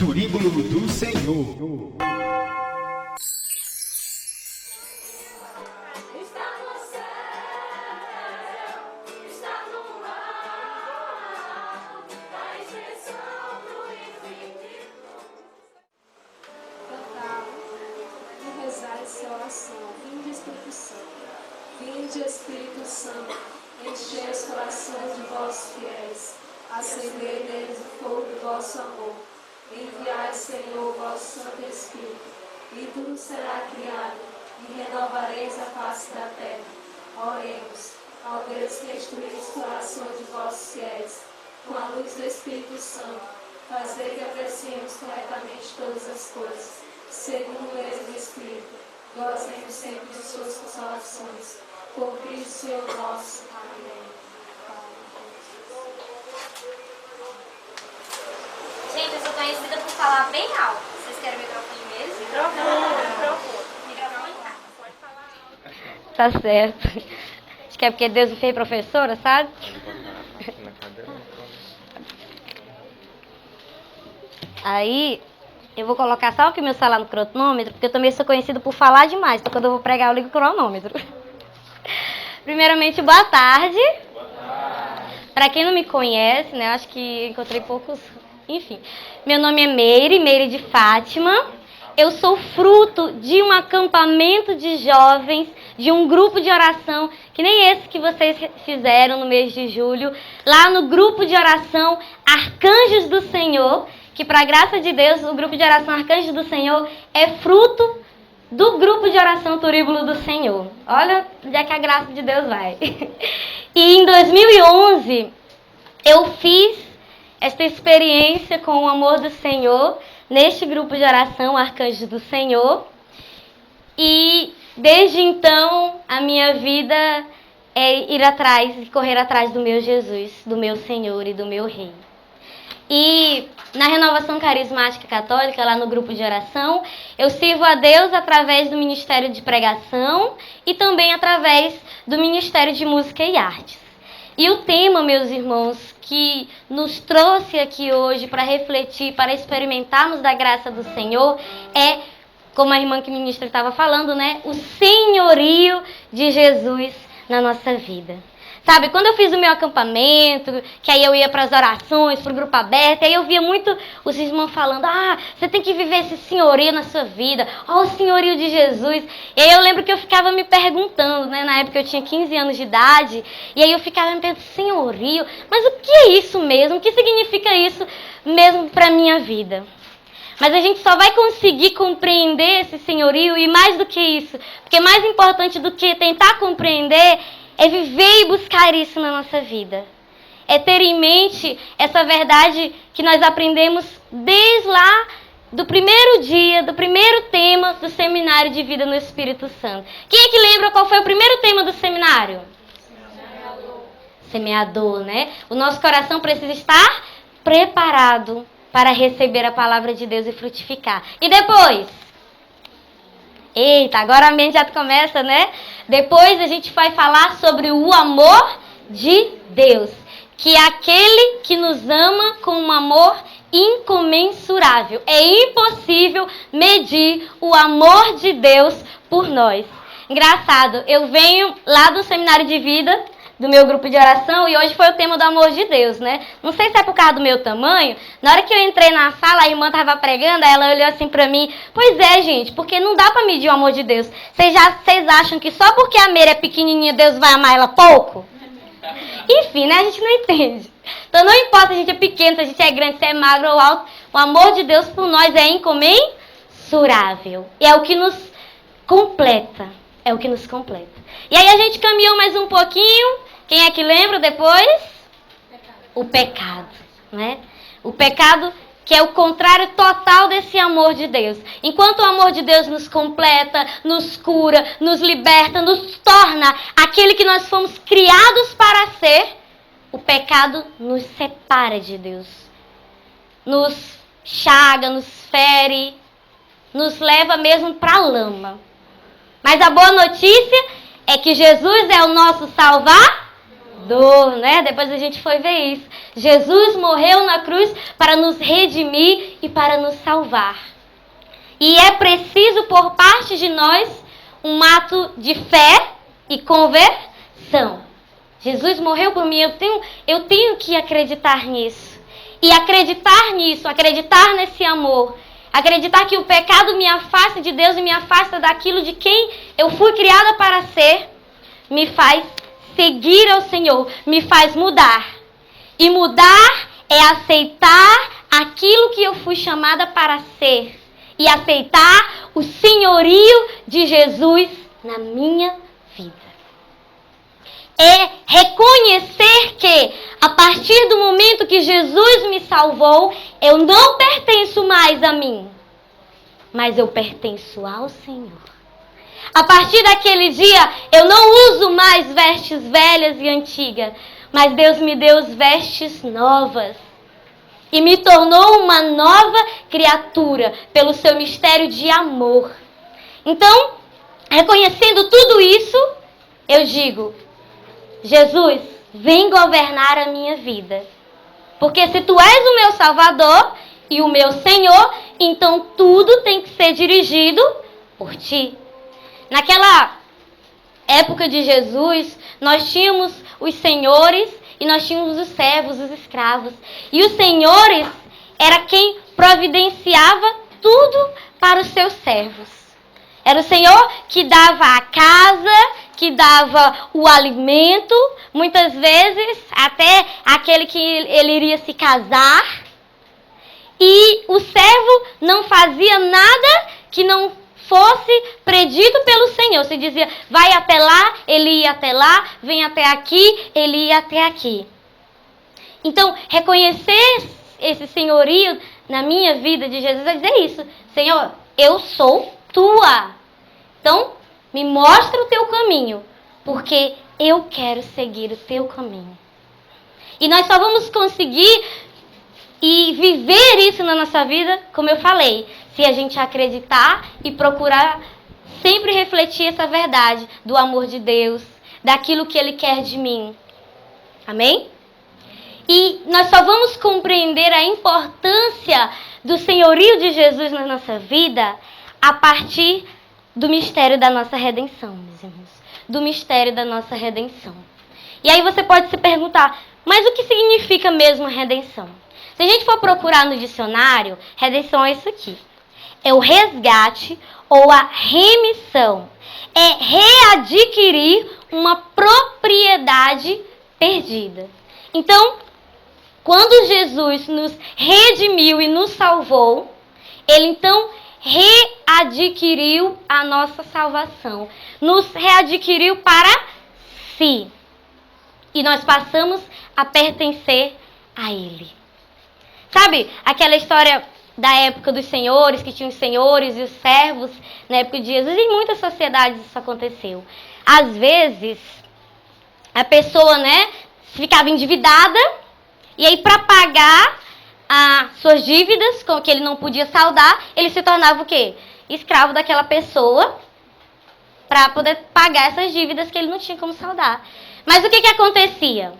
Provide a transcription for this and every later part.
Turíbulo do Senhor. Vinde, Espírito Santo, enchei os corações de vossos fiéis, acendei neles o fogo do vosso amor. Enviai, Senhor, o vosso Santo Espírito, e tudo será criado, e renovareis a face da terra. Oremos, ó Deus, que instruís os corações de vossos fiéis, com a luz do Espírito Santo, fazei que apreciemos corretamente todas as coisas, segundo o mesmo Espírito. Gozemos sempre de suas consolações. Por Cristo Senhor nosso. Amém. Gente, eu sou conhecida por falar bem alto. Vocês querem microfone mesmo? Microfone. Pode falar. Tá certo. Acho que é porque Deus me fez professora, sabe? Aí, eu vou colocar só aqui o meu celular no cronômetro, porque eu também sou conhecida por falar demais. Então, quando eu vou pregar, eu ligo o cronômetro. Primeiramente, boa tarde. Boa tarde. Para quem não me conhece, né, acho que encontrei poucos... Enfim, meu nome é Meire de Fátima. Eu sou fruto de um acampamento de jovens, de um grupo de oração, que nem esse que vocês fizeram no mês de julho, lá no grupo de oração Arcanjos do Senhor, que, para a graça de Deus, o grupo de oração Arcanjos do Senhor é fruto do grupo de oração Turíbulo do Senhor. Olha onde é que a graça de Deus vai. E em 2011, eu fiz esta experiência com o amor do Senhor neste grupo de oração Arcanjos do Senhor. E desde então, a minha vida é ir atrás e correr atrás do meu Jesus, do meu Senhor e do meu Rei. E na Renovação Carismática Católica, lá no grupo de oração, eu sirvo a Deus através do Ministério de Pregação e também através do Ministério de Música e Artes. E o tema, meus irmãos, que nos trouxe aqui hoje para refletir, para experimentarmos da graça do Senhor, é, como a irmã que ministra estava falando, né? O senhorio de Jesus na nossa vida. Sabe, quando eu fiz o meu acampamento, que aí eu ia para as orações, para o grupo aberto, aí eu via muito os irmãos falando, você tem que viver esse senhorio na sua vida, o senhorio de Jesus. E aí eu lembro que eu ficava me perguntando, né, na época eu tinha 15 anos de idade, e aí eu ficava me perguntando, senhorio, mas o que é isso mesmo? O que significa isso mesmo para a minha vida? Mas a gente só vai conseguir compreender esse senhorio, e mais do que isso, porque mais importante do que tentar compreender é viver e buscar isso na nossa vida. É ter em mente essa verdade que nós aprendemos desde lá do primeiro dia, do primeiro tema do seminário de vida no Espírito Santo. Quem é que lembra qual foi o primeiro tema do seminário? Semeador, né? O nosso coração precisa estar preparado para receber a palavra de Deus e frutificar. E depois? Eita, agora a mente já começa, né? Depois a gente vai falar sobre o amor de Deus, que é aquele que nos ama com um amor incomensurável. É impossível medir o amor de Deus por nós. Engraçado, eu venho lá do seminário de vida, do meu grupo de oração, e hoje foi o tema do amor de Deus, né? Não sei se é por causa do meu tamanho. Na hora que eu entrei na sala, a irmã estava pregando, ela olhou assim pra mim, pois é, gente, porque não dá pra medir o amor de Deus. Vocês acham que só porque a Meire é pequenininha, Deus vai amar ela pouco? Enfim, né? A gente não entende. Então não importa se a gente é pequeno, se a gente é grande, se é magro ou alto, o amor de Deus por nós é incomensurável. E é o que nos completa. É o que nos completa. E aí a gente caminhou mais um pouquinho. Quem é que lembra depois? O pecado, né? O pecado que é o contrário total desse amor de Deus. Enquanto o amor de Deus nos completa, nos cura, nos liberta, nos torna aquele que nós fomos criados para ser, o pecado nos separa de Deus. Nos chaga, nos fere, nos leva mesmo para a lama. Mas a boa notícia é que Jesus é o nosso Salvador. Salvador, né? Depois a gente foi ver isso. Jesus morreu na cruz para nos redimir e para nos salvar. E é preciso por parte de nós um ato de fé e conversão. Jesus morreu por mim, eu tenho que acreditar nisso. E acreditar nisso, acreditar nesse amor, acreditar que o pecado me afasta de Deus e me afasta daquilo de quem eu fui criada para ser, me faz seguir ao Senhor, me faz mudar. E mudar é aceitar aquilo que eu fui chamada para ser. E aceitar o senhorio de Jesus na minha vida. É reconhecer que, a partir do momento que Jesus me salvou, eu não pertenço mais a mim, mas eu pertenço ao Senhor. A partir daquele dia, eu não uso mais vestes velhas e antigas, mas Deus me deu as vestes novas e me tornou uma nova criatura pelo seu mistério de amor. Então, reconhecendo tudo isso, eu digo: Jesus, vem governar a minha vida. Porque se tu és o meu Salvador e o meu Senhor, então tudo tem que ser dirigido por ti. Naquela época de Jesus, nós tínhamos os senhores e nós tínhamos os servos, os escravos. E os senhores era quem providenciava tudo para os seus servos. Era o Senhor que dava a casa, que dava o alimento, muitas vezes até aquele que ele iria se casar. E o servo não fazia nada que não fosse predito pelo Senhor. Se dizia, vai até lá, ele ia até lá, vem até aqui, ele ia até aqui. Então, reconhecer esse senhorio na minha vida de Jesus é dizer isso: Senhor, eu sou tua. Então, me mostra o teu caminho, porque eu quero seguir o teu caminho. E nós só vamos conseguir e viver isso na nossa vida, como eu falei, se a gente acreditar e procurar sempre refletir essa verdade do amor de Deus, daquilo que Ele quer de mim. Amém? E nós só vamos compreender a importância do senhorio de Jesus na nossa vida a partir do mistério da nossa redenção, meus irmãos. Do mistério da nossa redenção. E aí você pode se perguntar, mas o que significa mesmo redenção? Se a gente for procurar no dicionário, redenção é isso aqui. É o resgate ou a remissão. É readquirir uma propriedade perdida. Então, quando Jesus nos redimiu e nos salvou, Ele então readquiriu a nossa salvação. Nos readquiriu para si. E nós passamos a pertencer a Ele. Sabe aquela história da época dos senhores, que tinham os senhores e os servos na época de Jesus? Em muitas sociedades isso aconteceu. Às vezes, a pessoa, ficava endividada, e aí para pagar as suas dívidas, com que ele não podia saldar, ele se tornava o quê? Escravo daquela pessoa, para poder pagar essas dívidas que ele não tinha como saldar. Mas o que acontecia?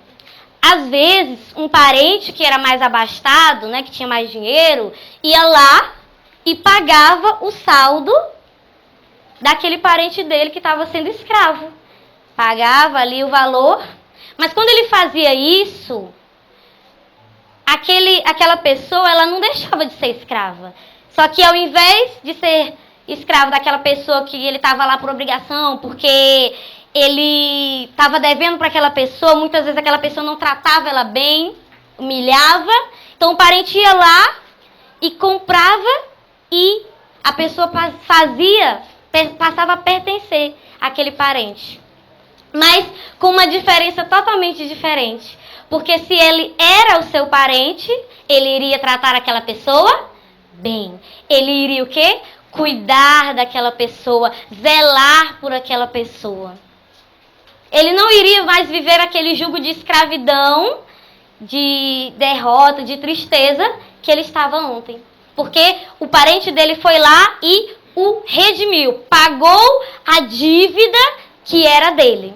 Às vezes, um parente que era mais abastado, que tinha mais dinheiro, ia lá e pagava o saldo daquele parente dele que estava sendo escravo. Pagava ali o valor, mas quando ele fazia isso, aquela pessoa, ela não deixava de ser escrava. Só que ao invés de ser escravo daquela pessoa que ele estava lá por obrigação, porque ele estava devendo para aquela pessoa, muitas vezes aquela pessoa não tratava ela bem, humilhava. Então o parente ia lá e comprava e a pessoa passava a pertencer àquele parente. Mas com uma diferença totalmente diferente. Porque se ele era o seu parente, ele iria tratar aquela pessoa bem. Ele iria o quê? Cuidar daquela pessoa, zelar por aquela pessoa. Ele não iria mais viver aquele jugo de escravidão, de derrota, de tristeza que ele estava ontem. Porque o parente dele foi lá e o redimiu, pagou a dívida que era dele.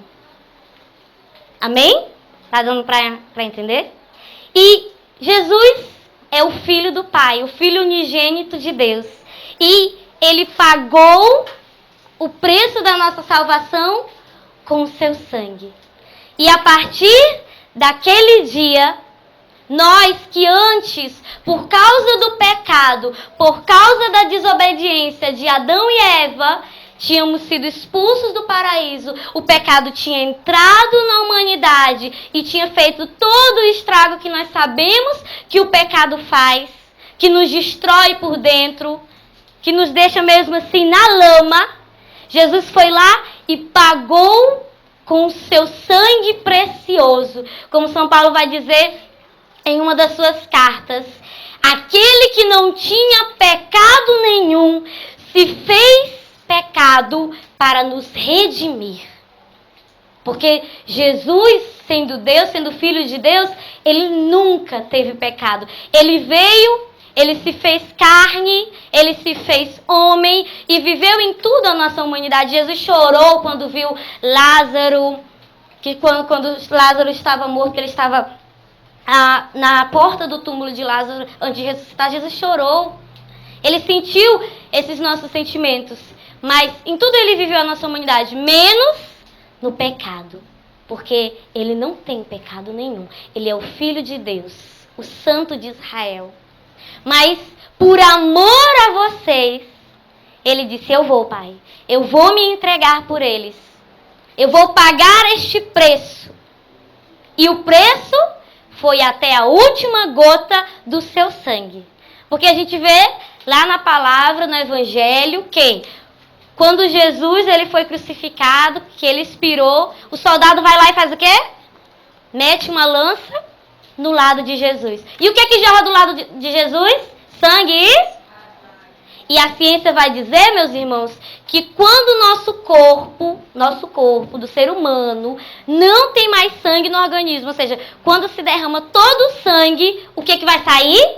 Amém? Tá dando para entender? E Jesus é o Filho do Pai, o Filho unigênito de Deus. E Ele pagou o preço da nossa salvação com o seu sangue. E a partir daquele dia, nós que antes, por causa do pecado, por causa da desobediência de Adão e Eva, tínhamos sido expulsos do paraíso, o pecado tinha entrado na humanidade e tinha feito todo o estrago que nós sabemos que o pecado faz, que nos destrói por dentro, que nos deixa mesmo assim na lama. Jesus foi lá e pagou com o seu sangue precioso. Como São Paulo vai dizer em uma das suas cartas, aquele que não tinha pecado nenhum se fez pecado para nos redimir. Porque Jesus, sendo Deus, sendo Filho de Deus, Ele nunca teve pecado. Ele veio, Ele se fez carne, Ele se fez homem e viveu em tudo a nossa humanidade. Jesus chorou quando viu Lázaro, que quando Lázaro estava morto, que ele estava na porta do túmulo de Lázaro antes de ressuscitar. Jesus chorou. Ele sentiu esses nossos sentimentos. Mas em tudo Ele viveu a nossa humanidade, menos no pecado. Porque Ele não tem pecado nenhum. Ele é o Filho de Deus, o Santo de Israel. Mas por amor a vocês, Ele disse, eu vou, Pai. Eu vou me entregar por eles. Eu vou pagar este preço. E o preço foi até a última gota do seu sangue. Porque a gente vê lá na palavra, no Evangelho, que quando Jesus ele foi crucificado, que ele expirou, o soldado vai lá e faz o quê? Mete uma lança no lado de Jesus. E o que é que jorra do lado de Jesus? Sangue e a ciência vai dizer, meus irmãos, que quando o nosso corpo do ser humano, não tem mais sangue no organismo, ou seja, quando se derrama todo o sangue, o que é que vai sair?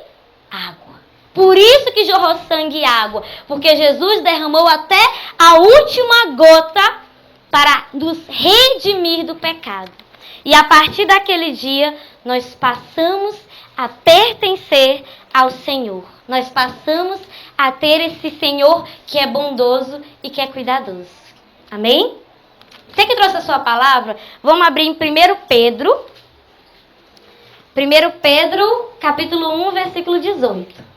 Água. Por isso que jorrou sangue e água, porque Jesus derramou até a última gota para nos redimir do pecado. E a partir daquele dia, nós passamos a pertencer ao Senhor. Nós passamos a ter esse Senhor que é bondoso e que é cuidadoso. Amém? Você que trouxe a sua palavra, vamos abrir em 1 Pedro. 1 Pedro, capítulo 1, versículo 18.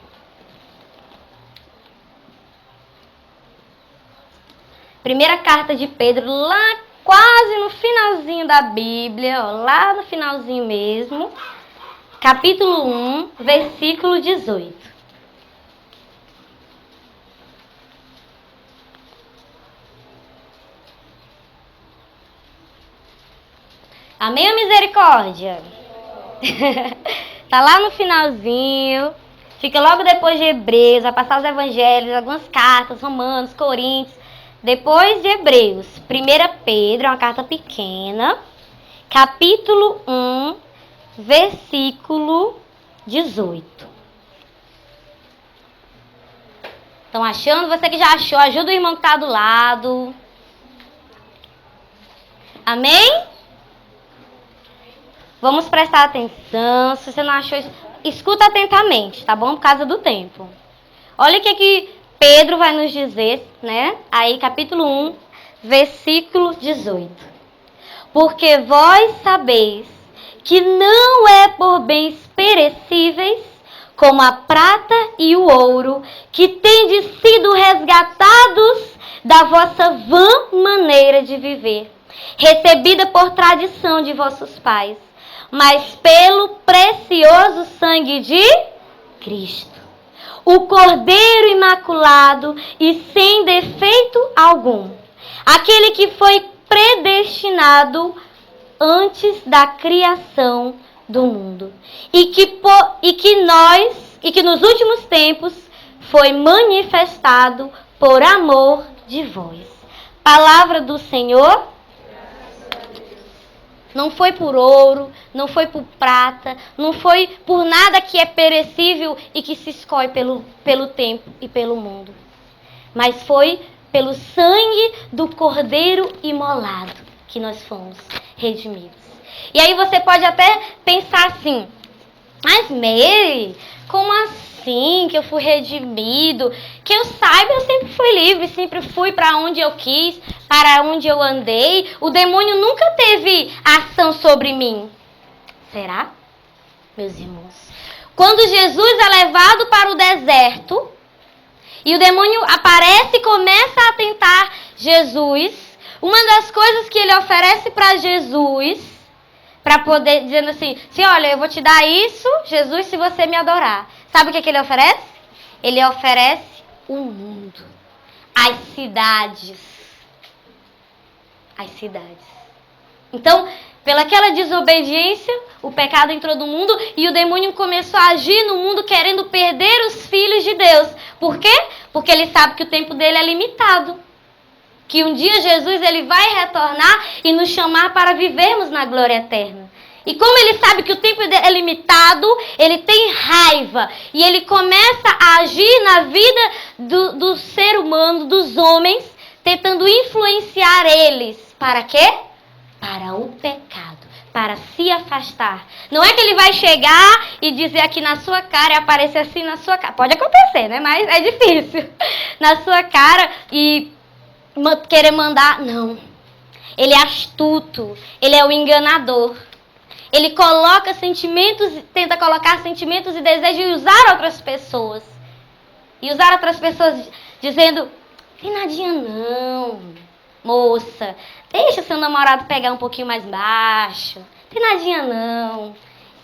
Primeira carta de Pedro, lá quase no finalzinho da Bíblia, ó, lá no finalzinho mesmo. Capítulo 1, versículo 18. Amém ou misericórdia? Tá lá no finalzinho. Fica logo depois de Hebreus. Vai passar os evangelhos, algumas cartas, Romanos, Coríntios. Depois de Hebreus. 1 Pedro, é uma carta pequena. Capítulo 1, versículo 18. Estão achando? Você que já achou, ajuda o irmão que está do lado. Amém? Vamos prestar atenção. Se você não achou isso, escuta atentamente, tá bom? Por causa do tempo. Olha o que Pedro vai nos dizer, né? Aí, capítulo 1, versículo 18. Porque vós sabeis que não é por bens perecíveis, como a prata e o ouro, que tendes sido resgatados da vossa vã maneira de viver, recebida por tradição de vossos pais, mas pelo precioso sangue de Cristo, o Cordeiro imaculado e sem defeito algum, aquele que foi predestinado antes da criação do mundo, e que nos últimos tempos foi manifestado por amor de vós. Palavra do Senhor. Não foi por ouro, não foi por prata, não foi por nada que é perecível e que se escorre pelo tempo e pelo mundo. Mas foi pelo sangue do Cordeiro imolado. que nós fomos redimidos. E aí você pode até pensar assim, mas Mary, como assim que eu fui redimido? Que eu saiba, eu sempre fui livre, sempre fui para onde eu quis, para onde eu andei. O demônio nunca teve ação sobre mim. Será, meus irmãos? Quando Jesus é levado para o deserto e o demônio aparece e começa a tentar Jesus, uma das coisas que ele oferece para Jesus, para poder, dizendo assim, olha, eu vou te dar isso, Jesus, se você me adorar. Sabe o que ele oferece? Ele oferece o mundo, as cidades. As cidades. Então, pelaquela desobediência, o pecado entrou no mundo e o demônio começou a agir no mundo querendo perder os filhos de Deus. Por quê? Porque ele sabe que o tempo dele é limitado. Que um dia Jesus ele vai retornar e nos chamar para vivermos na glória eterna. E como ele sabe que o tempo é limitado, ele tem raiva. E ele começa a agir na vida do ser humano, dos homens, tentando influenciar eles. Para quê? Para o pecado. Para se afastar. Não é que ele vai chegar e dizer aqui na sua cara e aparecer assim na sua cara. Pode acontecer, né? Mas é difícil. Na sua cara e querer mandar. Não. Ele é astuto. Ele é o enganador. Ele coloca sentimentos, tenta colocar sentimentos e desejos e usar outras pessoas. E usar outras pessoas dizendo, tem nadinha não, moça. Deixa seu namorado pegar um pouquinho mais baixo. Tem nadinha não.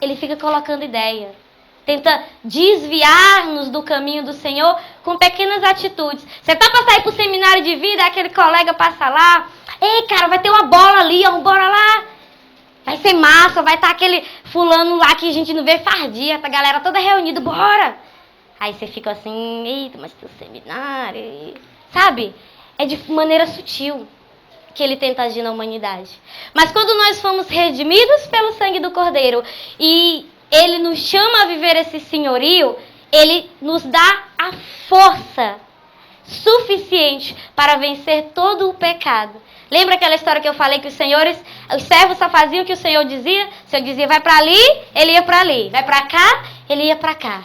Ele fica colocando ideia. Tenta desviar-nos do caminho do Senhor com pequenas atitudes. Você tá para sair pro seminário de vida, aquele colega passa lá. Ei, cara, vai ter uma bola ali, ó, bora lá. Vai ser massa, vai estar aquele fulano lá que a gente não vê faz dia, a galera toda reunida, bora. Aí você fica assim, eita, mas tem um seminário. Sabe? É de maneira sutil que ele tenta agir na humanidade. Mas quando nós fomos redimidos pelo sangue do Cordeiro e ele nos chama a viver esse senhorio, ele nos dá a força suficiente para vencer todo o pecado. Lembra aquela história que eu falei que os servos só faziam o que o Senhor dizia? O Senhor dizia, vai para ali, ele ia para ali. Vai para cá, ele ia para cá.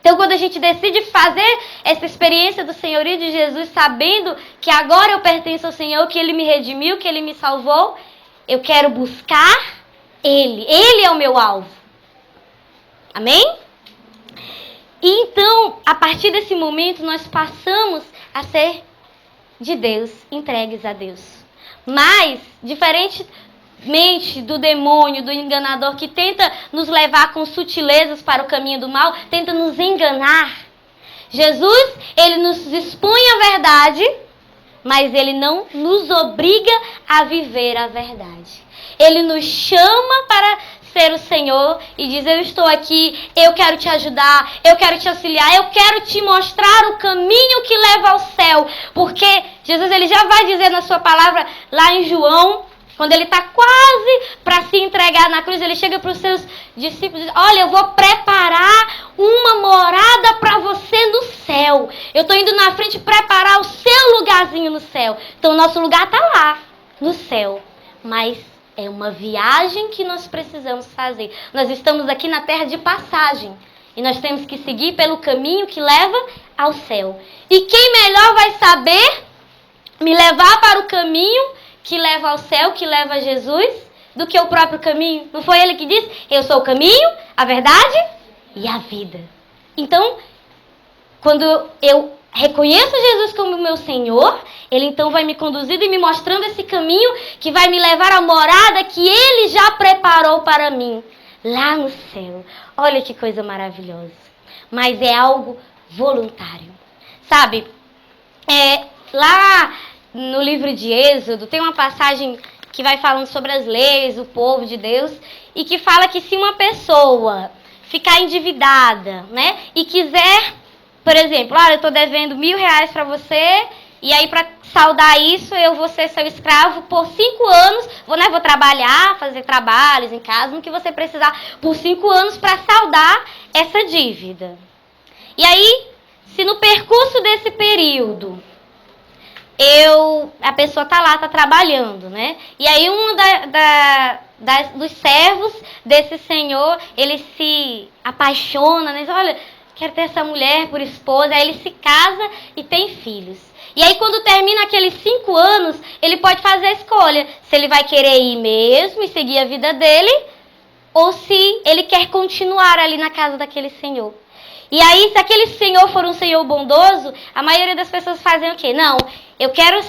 Então, quando a gente decide fazer essa experiência do senhorio de Jesus, sabendo que agora eu pertenço ao Senhor, que Ele me redimiu, que Ele me salvou, eu quero buscar Ele. Ele é o meu alvo. Amém? E então, a partir desse momento, nós passamos a ser de Deus, entregues a Deus. Mas, diferentemente do demônio, do enganador que tenta nos levar com sutilezas para o caminho do mal, tenta nos enganar, Jesus, ele nos expõe a verdade, mas ele não nos obriga a viver a verdade. Ele nos chama para ser o Senhor e diz, eu estou aqui, eu quero te ajudar, eu quero te auxiliar, eu quero te mostrar o caminho que leva ao céu. Porque Jesus ele já vai dizer na sua palavra lá em João, quando ele está quase para se entregar na cruz, ele chega para os seus discípulos e diz, olha, eu vou preparar uma morada para você no céu. Eu estou indo na frente preparar o seu lugarzinho no céu. Então o nosso lugar está lá, no céu. Mas é uma viagem que nós precisamos fazer. Nós estamos aqui na terra de passagem. E nós temos que seguir pelo caminho que leva ao céu. E quem melhor vai saber me levar para o caminho que leva ao céu, que leva a Jesus, do que o próprio caminho? Não foi ele que disse? Eu sou o caminho, a verdade e a vida. Então, quando eu reconheço Jesus como meu Senhor, ele então vai me conduzindo e me mostrando esse caminho que vai me levar à morada que ele já preparou para mim, lá no céu. Olha que coisa maravilhosa. Mas é algo voluntário. Sabe, lá no livro de Êxodo tem uma passagem que vai falando sobre as leis, o povo de Deus, e que fala que se uma pessoa ficar endividada, né, e quiser, por exemplo, eu estou devendo R$1.000 para você, e aí para saldar isso eu vou ser seu escravo por 5 anos, vou trabalhar, fazer trabalhos em casa, no que você precisar, por 5 anos para saldar essa dívida. E aí, se no percurso desse período a pessoa tá lá, tá trabalhando, né? E aí dos servos desse senhor, ele se apaixona, né? Diz, olha, quero ter essa mulher por esposa. Aí ele se casa e tem filhos. E aí quando termina aqueles 5 anos, ele pode fazer a escolha. Se ele vai querer ir mesmo e seguir a vida dele, ou se ele quer continuar ali na casa daquele senhor. E aí, se aquele senhor for um senhor bondoso, a maioria das pessoas fazem o quê? Não, eu quero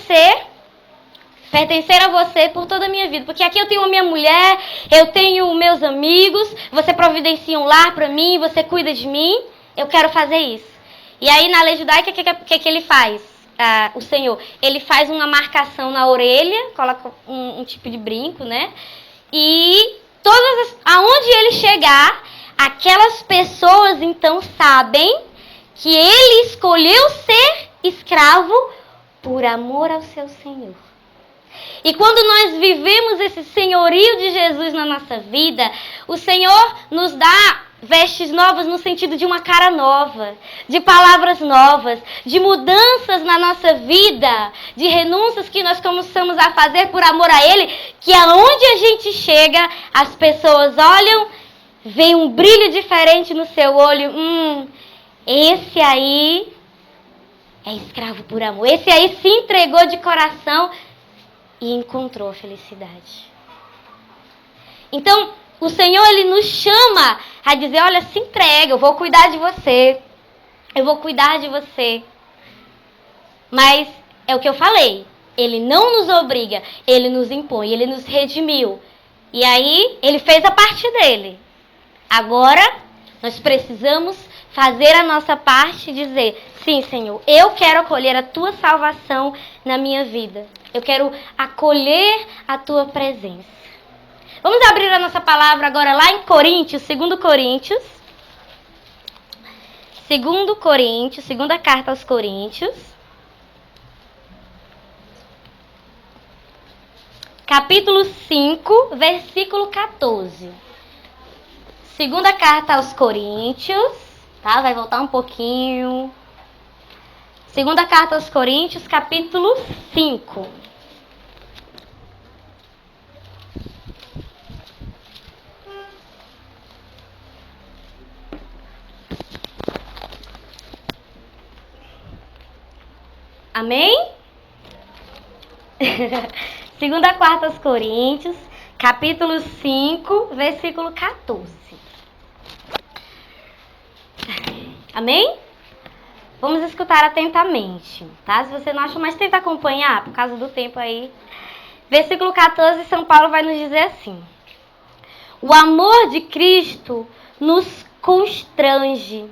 pertencer a você por toda a minha vida. Porque aqui eu tenho a minha mulher, eu tenho meus amigos, você providencia um lar para mim, você cuida de mim, eu quero fazer isso. E aí, na lei judaica, o que ele faz? O senhor, ele faz uma marcação na orelha, coloca um tipo de brinco, né? E aonde ele chegar, aquelas pessoas então sabem que ele escolheu ser escravo por amor ao seu Senhor. E quando nós vivemos esse senhorio de Jesus na nossa vida, o Senhor nos dá vestes novas no sentido de uma cara nova, de palavras novas, de mudanças na nossa vida, de renúncias que nós começamos a fazer por amor a Ele, que aonde a gente chega, as pessoas olham, veem um brilho diferente no seu olho. Esse aí é escravo por amor. Esse aí se entregou de coração e encontrou a felicidade. Então, o Senhor, Ele nos chama a dizer, olha, se entrega, eu vou cuidar de você. Eu vou cuidar de você. Mas é o que eu falei. Ele não nos obriga, Ele nos impõe, Ele nos redimiu. E aí, Ele fez a parte dele. Agora, nós precisamos fazer a nossa parte e dizer, sim, Senhor, eu quero acolher a Tua salvação na minha vida. Eu quero acolher a Tua presença. Vamos abrir a nossa palavra agora lá em Coríntios, 2 Coríntios. 2 Coríntios, segunda carta aos Coríntios. Capítulo 5, versículo 14. Segunda carta aos Coríntios, tá? Vai voltar um pouquinho. Segunda carta aos Coríntios, capítulo 5. Amém? Segunda carta aos Coríntios, capítulo 5, versículo 14. Amém? Vamos escutar atentamente, tá? Se você não achou, mas tenta acompanhar, por causa do tempo aí. Versículo 14, São Paulo vai nos dizer assim: o amor de Cristo nos constrange,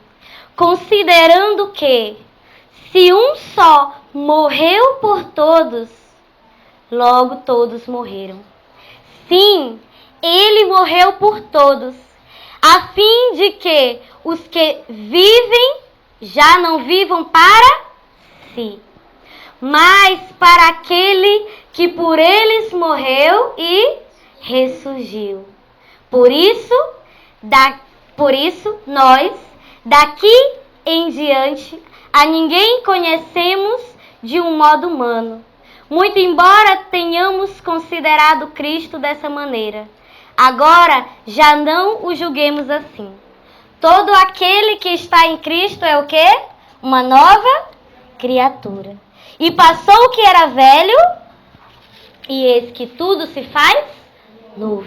considerando que, se um só morreu por todos, logo todos morreram. Sim, Ele morreu por todos, a fim de que os que vivem já não vivam para si, mas para aquele que por eles morreu e ressurgiu. Por isso nós, daqui em diante, a ninguém conhecemos de um modo humano, muito embora tenhamos considerado Cristo dessa maneira. Agora já não o julguemos assim. Todo aquele que está em Cristo é o quê? Uma nova criatura. E passou o que era velho, e eis que tudo se faz novo.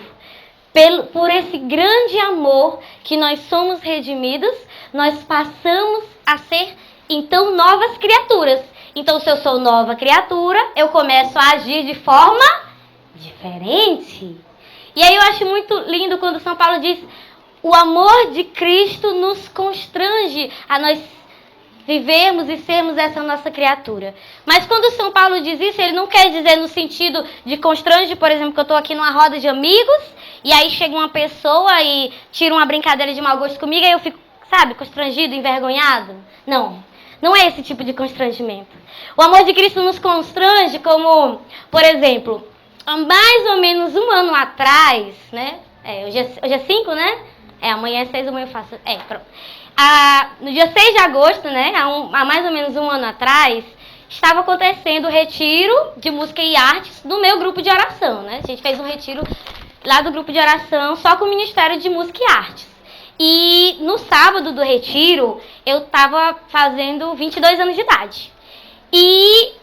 Por esse grande amor que nós somos redimidos, nós passamos a ser, então, novas criaturas. Então, se eu sou nova criatura, eu começo a agir de forma diferente. E aí eu acho muito lindo quando São Paulo diz: o amor de Cristo nos constrange a nós vivermos e sermos essa nossa criatura. Mas quando São Paulo diz isso, ele não quer dizer no sentido de constrange, por exemplo, que eu estou aqui numa roda de amigos, e aí chega uma pessoa e tira uma brincadeira de mau gosto comigo, e eu fico, sabe, constrangido, envergonhado. Não é esse tipo de constrangimento. O amor de Cristo nos constrange como, por exemplo, há mais ou menos um ano atrás, né? Hoje é 5, né? Amanhã é 6, amanhã eu faço. Pronto. No dia 6 de agosto, né? Há mais ou menos um ano atrás, estava acontecendo o retiro de música e artes do meu grupo de oração, né? A gente fez um retiro lá do grupo de oração só com o Ministério de Música e Artes. E no sábado do retiro, eu estava fazendo 22 anos de idade. E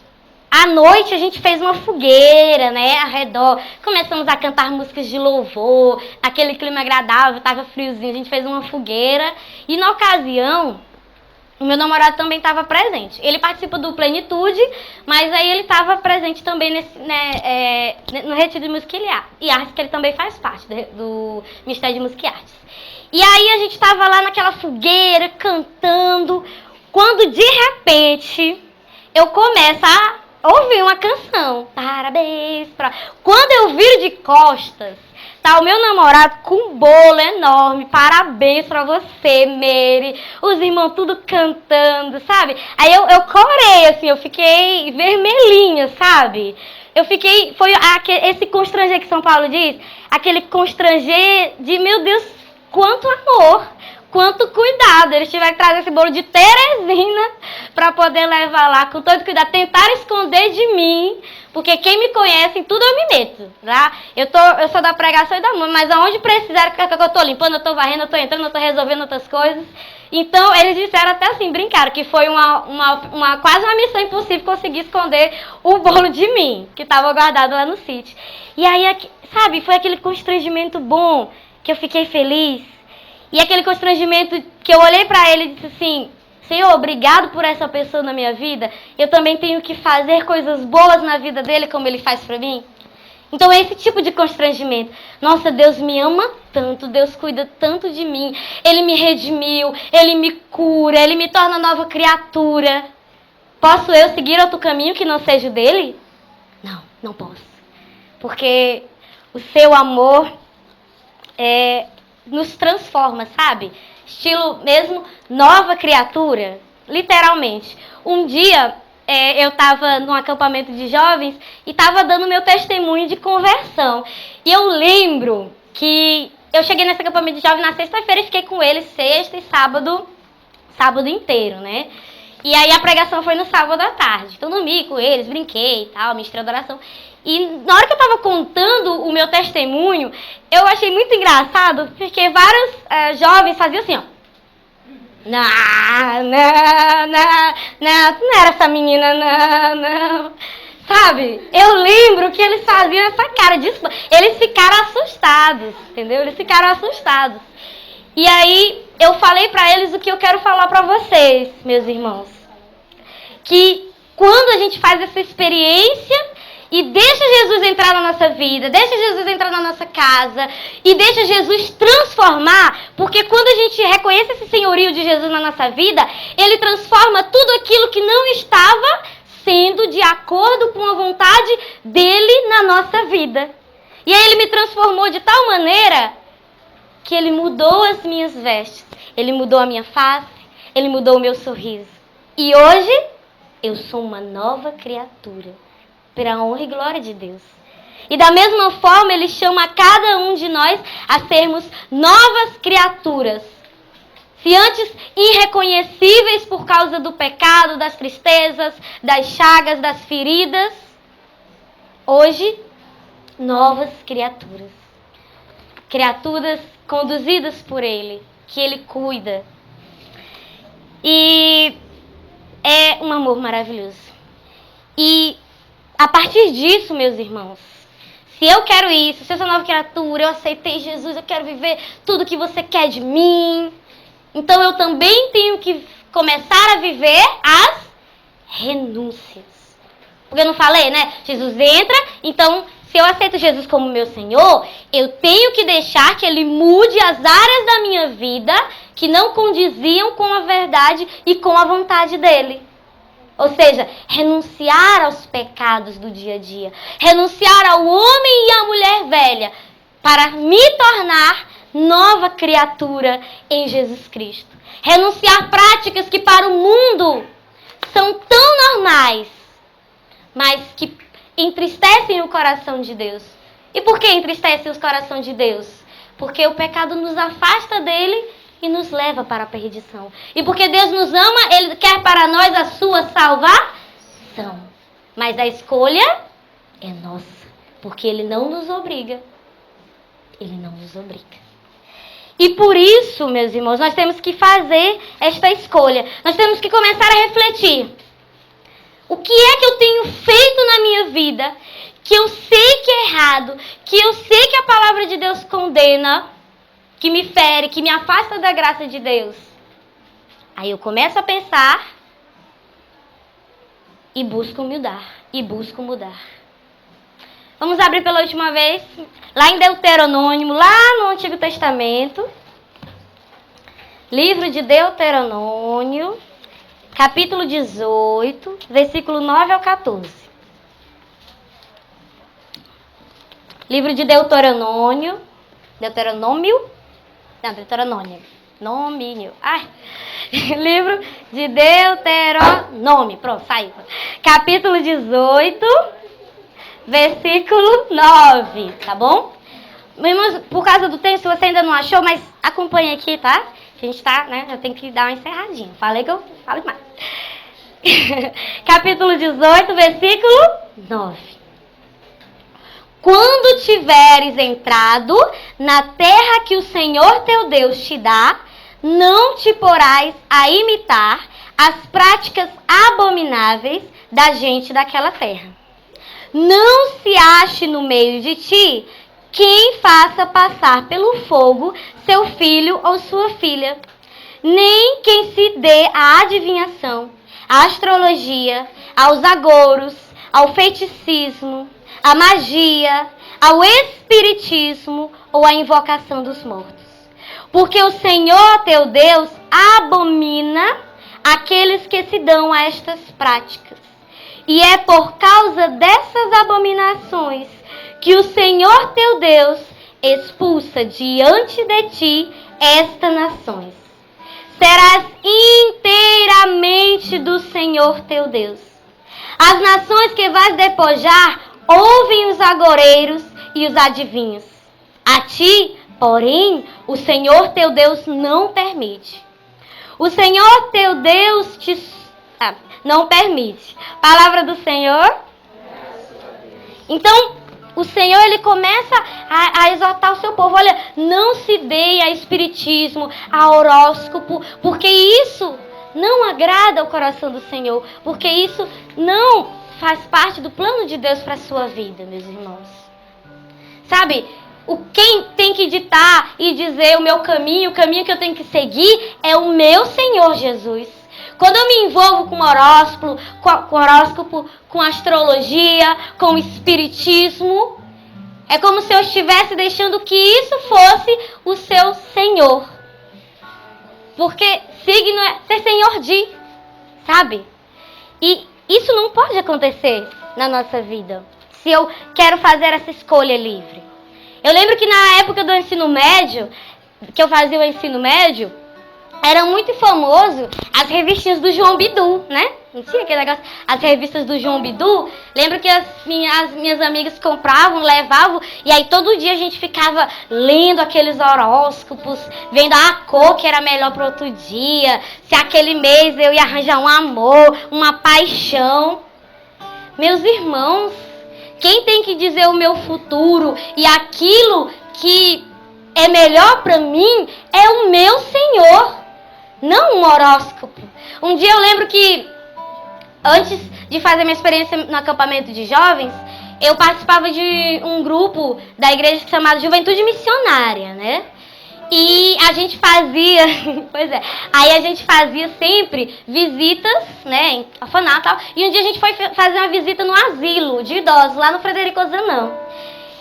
à noite a gente fez uma fogueira, né, ao redor. Começamos a cantar músicas de louvor, aquele clima agradável, estava friozinho, a gente fez uma fogueira. E na ocasião, o meu namorado também estava presente. Ele participa do Plenitude, mas aí ele estava presente também no Retiro de Música e Artes, que ele também faz parte do Ministério de Música e Artes. E aí a gente estava lá naquela fogueira, cantando, quando de repente eu começo a ouvir uma canção. Parabéns pra... Quando eu viro de costas, tá o meu namorado com um bolo enorme. Parabéns pra você, Mary. Os irmãos tudo cantando, sabe? Aí eu corei, assim, eu fiquei vermelhinha, sabe? Eu fiquei... Foi esse constranger que São Paulo diz. Aquele constranger de, meu Deus, quanto amor, quanto cuidado. Eles tiveram que trazer esse bolo de Teresina para poder levar lá com todo cuidado. Tentar esconder de mim, porque quem me conhece, em tudo eu me meto, tá? Eu sou da pregação e da música, mas aonde precisar que eu tô limpando, eu tô varrendo, eu tô entrando, eu tô resolvendo outras coisas. Então, eles disseram até assim, brincaram, que foi quase uma missão impossível conseguir esconder o bolo de mim, que estava guardado lá no sítio. E aí, sabe, foi aquele constrangimento bom, que eu fiquei feliz. E aquele constrangimento que eu olhei para ele e disse assim, Senhor, obrigado por essa pessoa na minha vida. Eu também tenho que fazer coisas boas na vida dele como ele faz para mim. Então é esse tipo de constrangimento. Nossa, Deus me ama tanto, Deus cuida tanto de mim. Ele me redimiu, Ele me cura, Ele me torna nova criatura. Posso eu seguir outro caminho que não seja o dele? Não, não posso. Porque o seu amor nos transforma, sabe? Estilo mesmo nova criatura, literalmente. Um dia eu estava num acampamento de jovens e estava dando meu testemunho de conversão. E eu lembro que eu cheguei nesse acampamento de jovens na sexta-feira e fiquei com eles sexta e sábado inteiro, né? E aí a pregação foi no sábado à tarde. Então dormi com eles, brinquei e tal, ministrei adoração. E na hora que eu estava contando o meu testemunho, eu achei muito engraçado, porque vários jovens faziam assim, ó. Não, tu não era essa menina, não. Sabe? Eu lembro que eles faziam essa cara de... Eles ficaram assustados, entendeu? Eles ficaram assustados. E aí eu falei pra eles o que eu quero falar pra vocês, meus irmãos. Que quando a gente faz essa experiência e deixa Jesus entrar na nossa vida, deixa Jesus entrar na nossa casa e deixa Jesus transformar, porque quando a gente reconhece esse senhorio de Jesus na nossa vida, Ele transforma tudo aquilo que não estava sendo de acordo com a vontade dEle na nossa vida. E aí Ele me transformou de tal maneira que Ele mudou as minhas vestes, Ele mudou a minha face, Ele mudou o meu sorriso. E hoje eu sou uma nova criatura, pela honra e glória de Deus. E da mesma forma Ele chama cada um de nós a sermos novas criaturas. Se antes irreconhecíveis por causa do pecado, das tristezas, das chagas, das feridas, hoje novas criaturas. Criaturas conduzidas por Ele, que Ele cuida. E é um amor maravilhoso. E a partir disso, meus irmãos, se eu quero isso, se eu sou nova criatura, eu aceitei Jesus, eu quero viver tudo que você quer de mim, então eu também tenho que começar a viver as renúncias. Porque eu não falei, né? Jesus entra, então se eu aceito Jesus como meu Senhor, eu tenho que deixar que Ele mude as áreas da minha vida que não condiziam com a verdade e com a vontade dEle. Ou seja, renunciar aos pecados do dia a dia. Renunciar ao homem e à mulher velha para me tornar nova criatura em Jesus Cristo. Renunciar práticas que para o mundo são tão normais, mas que entristecem o coração de Deus. E por que entristecem o coração de Deus? Porque o pecado nos afasta dele e nos leva para a perdição. E porque Deus nos ama, Ele quer para nós a sua salvação. opção. Mas a escolha é nossa, porque Ele não nos obriga. Ele não nos obriga. E por isso, meus irmãos, nós temos que fazer esta escolha. Nós temos que começar a refletir. O que é que eu tenho feito na minha vida que eu sei que é errado, que eu sei que a palavra de Deus condena, que me fere, que me afasta da graça de Deus? Aí eu começo a pensar e busco mudar. Vamos abrir pela última vez, lá em Deuteronômio, lá no Antigo Testamento. Livro de Deuteronômio, capítulo 18, versículo 9 ao 14. Livro de Deuteronômio. Livro de Deuteronômio. Pronto, saiu. Capítulo 18, versículo 9, tá bom? Irmãos, por causa do tempo, se você ainda não achou, mas acompanhe aqui, tá? A gente tá, né? Eu tenho que dar uma encerradinha. Falei que eu falo demais. Capítulo 18, versículo 9. Quando tiveres entrado na terra que o Senhor teu Deus te dá, não te porás a imitar as práticas abomináveis da gente daquela terra. Não se ache no meio de ti quem faça passar pelo fogo seu filho ou sua filha, nem quem se dê à adivinhação, à astrologia, aos agouros, ao feiticismo, à magia, ao espiritismo ou à invocação dos mortos. Porque o Senhor teu Deus abomina aqueles que se dão a estas práticas. E é por causa dessas abominações que o Senhor teu Deus expulsa diante de ti estas nações. Serás inteiramente do Senhor teu Deus. As nações que vais despojar ouvem os agoreiros e os adivinhos. A ti, porém, o Senhor teu Deus não permite. O Senhor teu Deus não permite. Palavra do Senhor. Então, o Senhor, Ele começa a exortar o seu povo. Olha, não se dê a espiritismo, a horóscopo, porque isso não agrada ao coração do Senhor. Porque isso não faz parte do plano de Deus para a sua vida, meus irmãos. Sabe, quem tem que ditar e dizer o meu caminho, o caminho que eu tenho que seguir, é o meu Senhor Jesus. Quando eu me envolvo com horóscopo, com astrologia, com espiritismo, é como se eu estivesse deixando que isso fosse o seu Senhor. Porque signo é ser senhor de, sabe? E isso não pode acontecer na nossa vida, se eu quero fazer essa escolha livre. Eu lembro que na época do ensino médio, que eu fazia o ensino médio, era muito famoso as revistinhas do João Bidu, né? Não tinha aquele negócio, as revistas do João Bidu. Lembro que as minhas amigas compravam, levavam, e aí todo dia a gente ficava lendo aqueles horóscopos, vendo a cor que era melhor para outro dia, se aquele mês eu ia arranjar um amor, uma paixão. Meus irmãos, quem tem que dizer o meu futuro e aquilo que é melhor para mim é o meu Senhor, não um horóscopo. Um dia eu lembro que, antes de fazer minha experiência no acampamento de jovens, eu participava de um grupo da igreja chamado Juventude Missionária, né? E a gente fazia, aí a gente fazia sempre visitas, né, em orfanato e tal. E um dia a gente foi fazer uma visita no asilo de idosos, lá no Frederico Ozanam.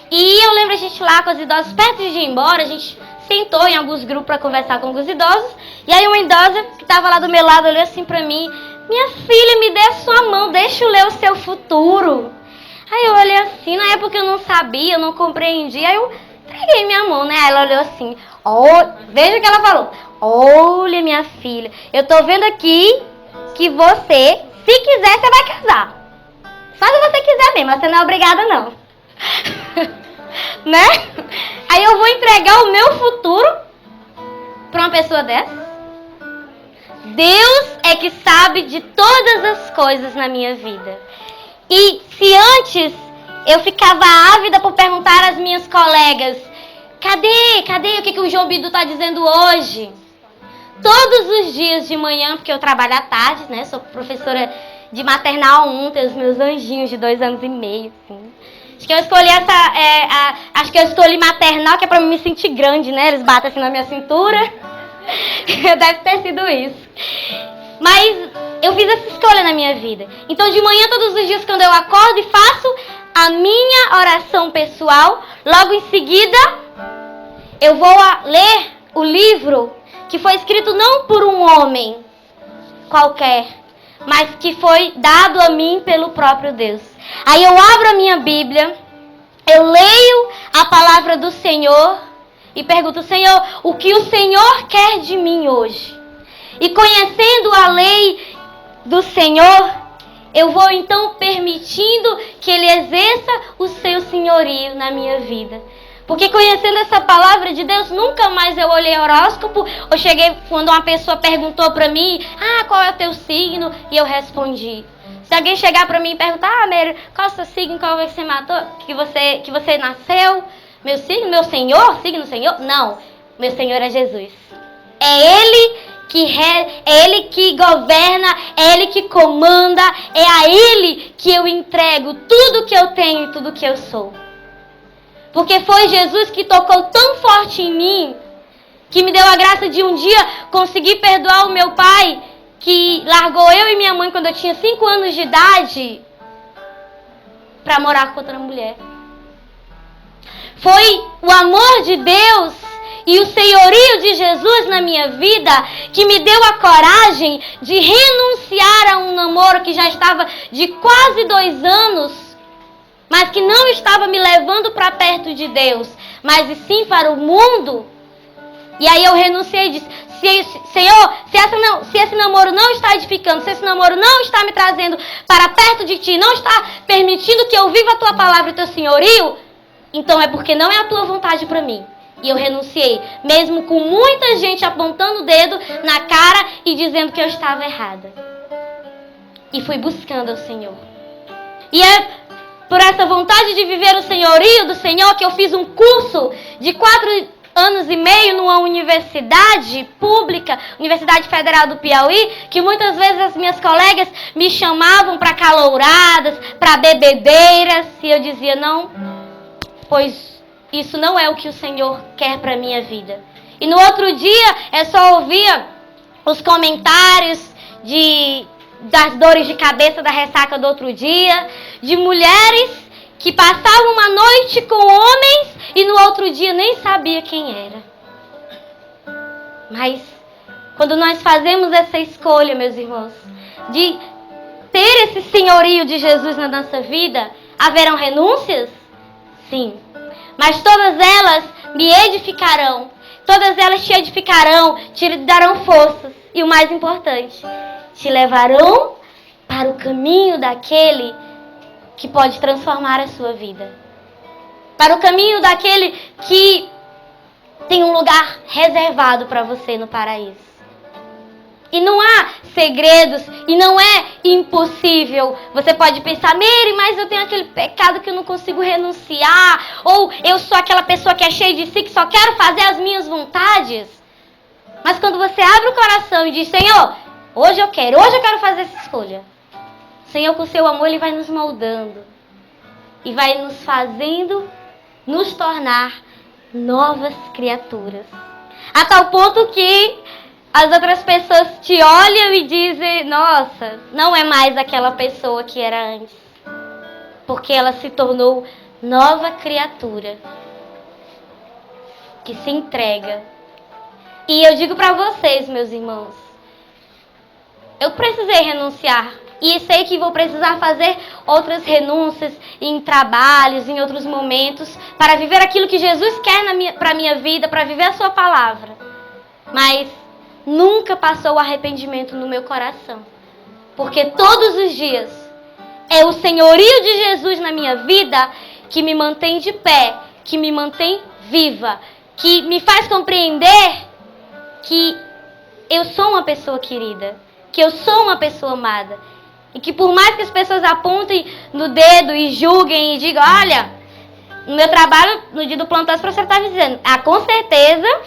E eu lembro a gente lá com os idosos, perto de ir embora, a gente sentou em alguns grupos para conversar com alguns idosos. E aí uma idosa que estava lá do meu lado olhou assim para mim: minha filha, me dê a sua mão, deixa eu ler o seu futuro. Aí eu olhei assim, na época eu não sabia, eu não compreendia, aí eu entreguei minha mão, né? Aí ela olhou assim, veja o que ela falou: olha, minha filha, eu tô vendo aqui que você, se quiser, você vai casar. Só se você quiser mesmo, você não é obrigada não. Né? Aí eu vou entregar o meu futuro pra uma pessoa dessa? Deus é que sabe de todas as coisas na minha vida. E se antes eu ficava ávida por perguntar às minhas colegas, cadê o que o João Bidu está dizendo hoje? Todos os dias de manhã, porque eu trabalho à tarde, né? Sou professora de maternal 1, tenho os meus anjinhos de 2 anos e meio, assim. Acho que eu escolhi acho que eu escolhi maternal, que é pra me sentir grande, né? Eles batem assim na minha cintura. Deve ter sido isso. Mas eu fiz essa escolha na minha vida. Então de manhã, todos os dias, quando eu acordo e faço a minha oração pessoal, logo em seguida, eu vou ler o livro que foi escrito não por um homem qualquer, mas que foi dado a mim pelo próprio Deus. Aí eu abro a minha Bíblia, eu leio a palavra do Senhor e pergunto, Senhor, o que o Senhor quer de mim hoje? E conhecendo a lei do Senhor, eu vou então permitindo que Ele exerça o seu senhorio na minha vida. Porque conhecendo essa palavra de Deus, nunca mais eu olhei horóscopo, ou cheguei quando uma pessoa perguntou para mim, qual é o teu signo? E eu respondi. Se alguém chegar para mim e perguntar, Mary, qual é o seu signo, qual é que você matou, que você nasceu? Meu signo, meu Senhor, signo Senhor? Não, meu Senhor é Jesus. É Ele que governa, é Ele que comanda, é a Ele que eu entrego tudo que eu tenho e tudo que eu sou. Porque foi Jesus que tocou tão forte em mim, que me deu a graça de um dia conseguir perdoar o meu pai, que largou eu e minha mãe quando eu tinha 5 anos de idade, para morar com outra mulher. Foi o amor de Deus e o senhorio de Jesus na minha vida que me deu a coragem de renunciar a um namoro que já estava de quase 2 anos, mas que não estava me levando para perto de Deus, mas sim para o mundo. E aí eu renunciei e disse, Senhor, se esse namoro não está edificando, se esse namoro não está me trazendo para perto de Ti, não está permitindo que eu viva a Tua palavra e o Teu senhorio, então é porque não é a Tua vontade para mim. E eu renunciei, mesmo com muita gente apontando o dedo na cara e dizendo que eu estava errada. E fui buscando o Senhor. E é por essa vontade de viver o senhorio do Senhor que eu fiz um curso de 4 anos e meio numa universidade pública, Universidade Federal do Piauí, que muitas vezes as minhas colegas me chamavam para calouradas, para bebedeiras, e eu dizia não, pois isso não é o que o Senhor quer para a minha vida. E no outro dia eu só ouvia os comentários das dores de cabeça da ressaca do outro dia, de mulheres que passavam uma noite com homens e no outro dia nem sabia quem era. Mas quando nós fazemos essa escolha, meus irmãos, de ter esse senhorio de Jesus na nossa vida, haverão renúncias? Sim. Mas todas elas me edificarão. Todas elas te edificarão, te darão forças. E o mais importante, te levarão para o caminho daquele que pode transformar a sua vida. Para o caminho daquele que tem um lugar reservado para você no paraíso. E não há segredos, e não é impossível. Você pode pensar, Mary, mas eu tenho aquele pecado que eu não consigo renunciar. Ou eu sou aquela pessoa que é cheia de si, que só quero fazer as minhas vontades. Mas quando você abre o coração e diz, Senhor, hoje eu quero fazer essa escolha. Senhor, com o seu amor, Ele vai nos moldando. E vai nos fazendo nos tornar novas criaturas. A tal ponto que as outras pessoas te olham e dizem, nossa, não é mais aquela pessoa que era antes. Porque ela se tornou nova criatura. Que se entrega. E eu digo para vocês, meus irmãos, eu precisei renunciar. E sei que vou precisar fazer outras renúncias em trabalhos, em outros momentos, para viver aquilo que Jesus quer para a minha vida, para viver a sua palavra. Mas nunca passou o arrependimento no meu coração. Porque todos os dias é o senhorio de Jesus na minha vida que me mantém de pé, que me mantém viva, que me faz compreender que eu sou uma pessoa querida, que eu sou uma pessoa amada. E que por mais que as pessoas apontem no dedo e julguem e digam, olha, no meu trabalho, no dia do plantão, as professoras estavam dizendo, com certeza,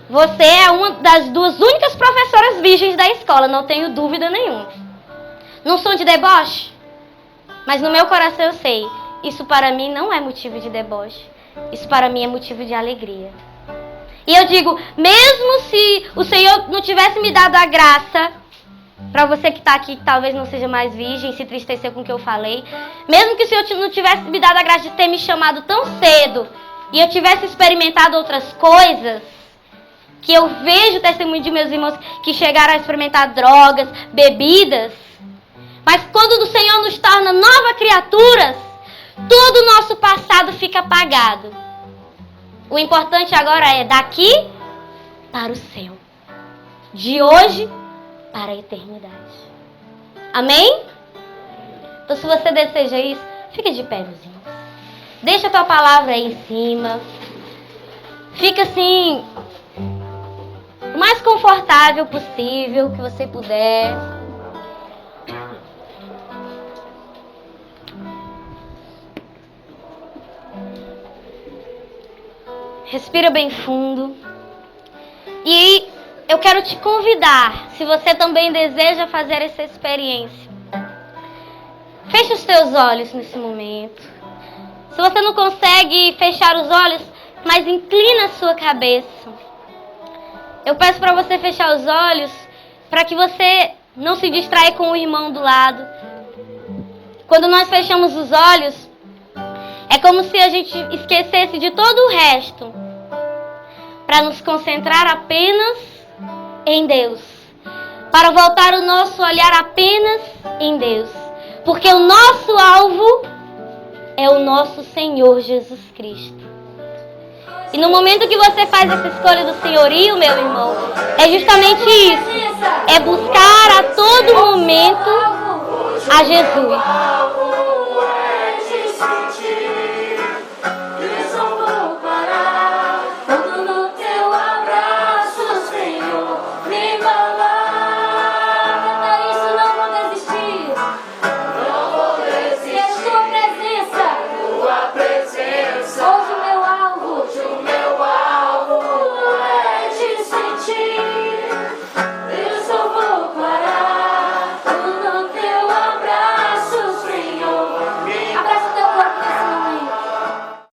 você é uma das 2 únicas professoras virgens da escola, não tenho dúvida nenhuma. Não sou de deboche, mas no meu coração eu sei, isso para mim não é motivo de deboche, isso para mim é motivo de alegria. E eu digo, mesmo se o Senhor não tivesse me dado a graça, para você que está aqui, que talvez não seja mais virgem, se entristeceu com o que eu falei, mesmo que o Senhor não tivesse me dado a graça de ter me chamado tão cedo, e eu tivesse experimentado outras coisas, que eu vejo o testemunho de meus irmãos que chegaram a experimentar drogas, bebidas, mas quando o Senhor nos torna novas criaturas, todo o nosso passado fica apagado. O importante agora é daqui para o céu. De hoje para a eternidade. Amém? Então se você deseja isso, fique de pé, meus irmãos. Deixa a tua palavra aí em cima. Fica assim, o mais confortável possível que você puder. Respira bem fundo. E eu quero te convidar, se você também deseja fazer essa experiência. Feche os teus olhos nesse momento. Se você não consegue fechar os olhos, mas inclina a sua cabeça. Eu peço para você fechar os olhos, para que você não se distraia com o irmão do lado. Quando nós fechamos os olhos, é como se a gente esquecesse de todo o resto, para nos concentrar apenas em Deus, para voltar o nosso olhar apenas em Deus, porque o nosso alvo é o nosso Senhor Jesus Cristo. E no momento que você faz essa escolha do senhorio, meu irmão, é justamente isso, é buscar a todo momento a Jesus.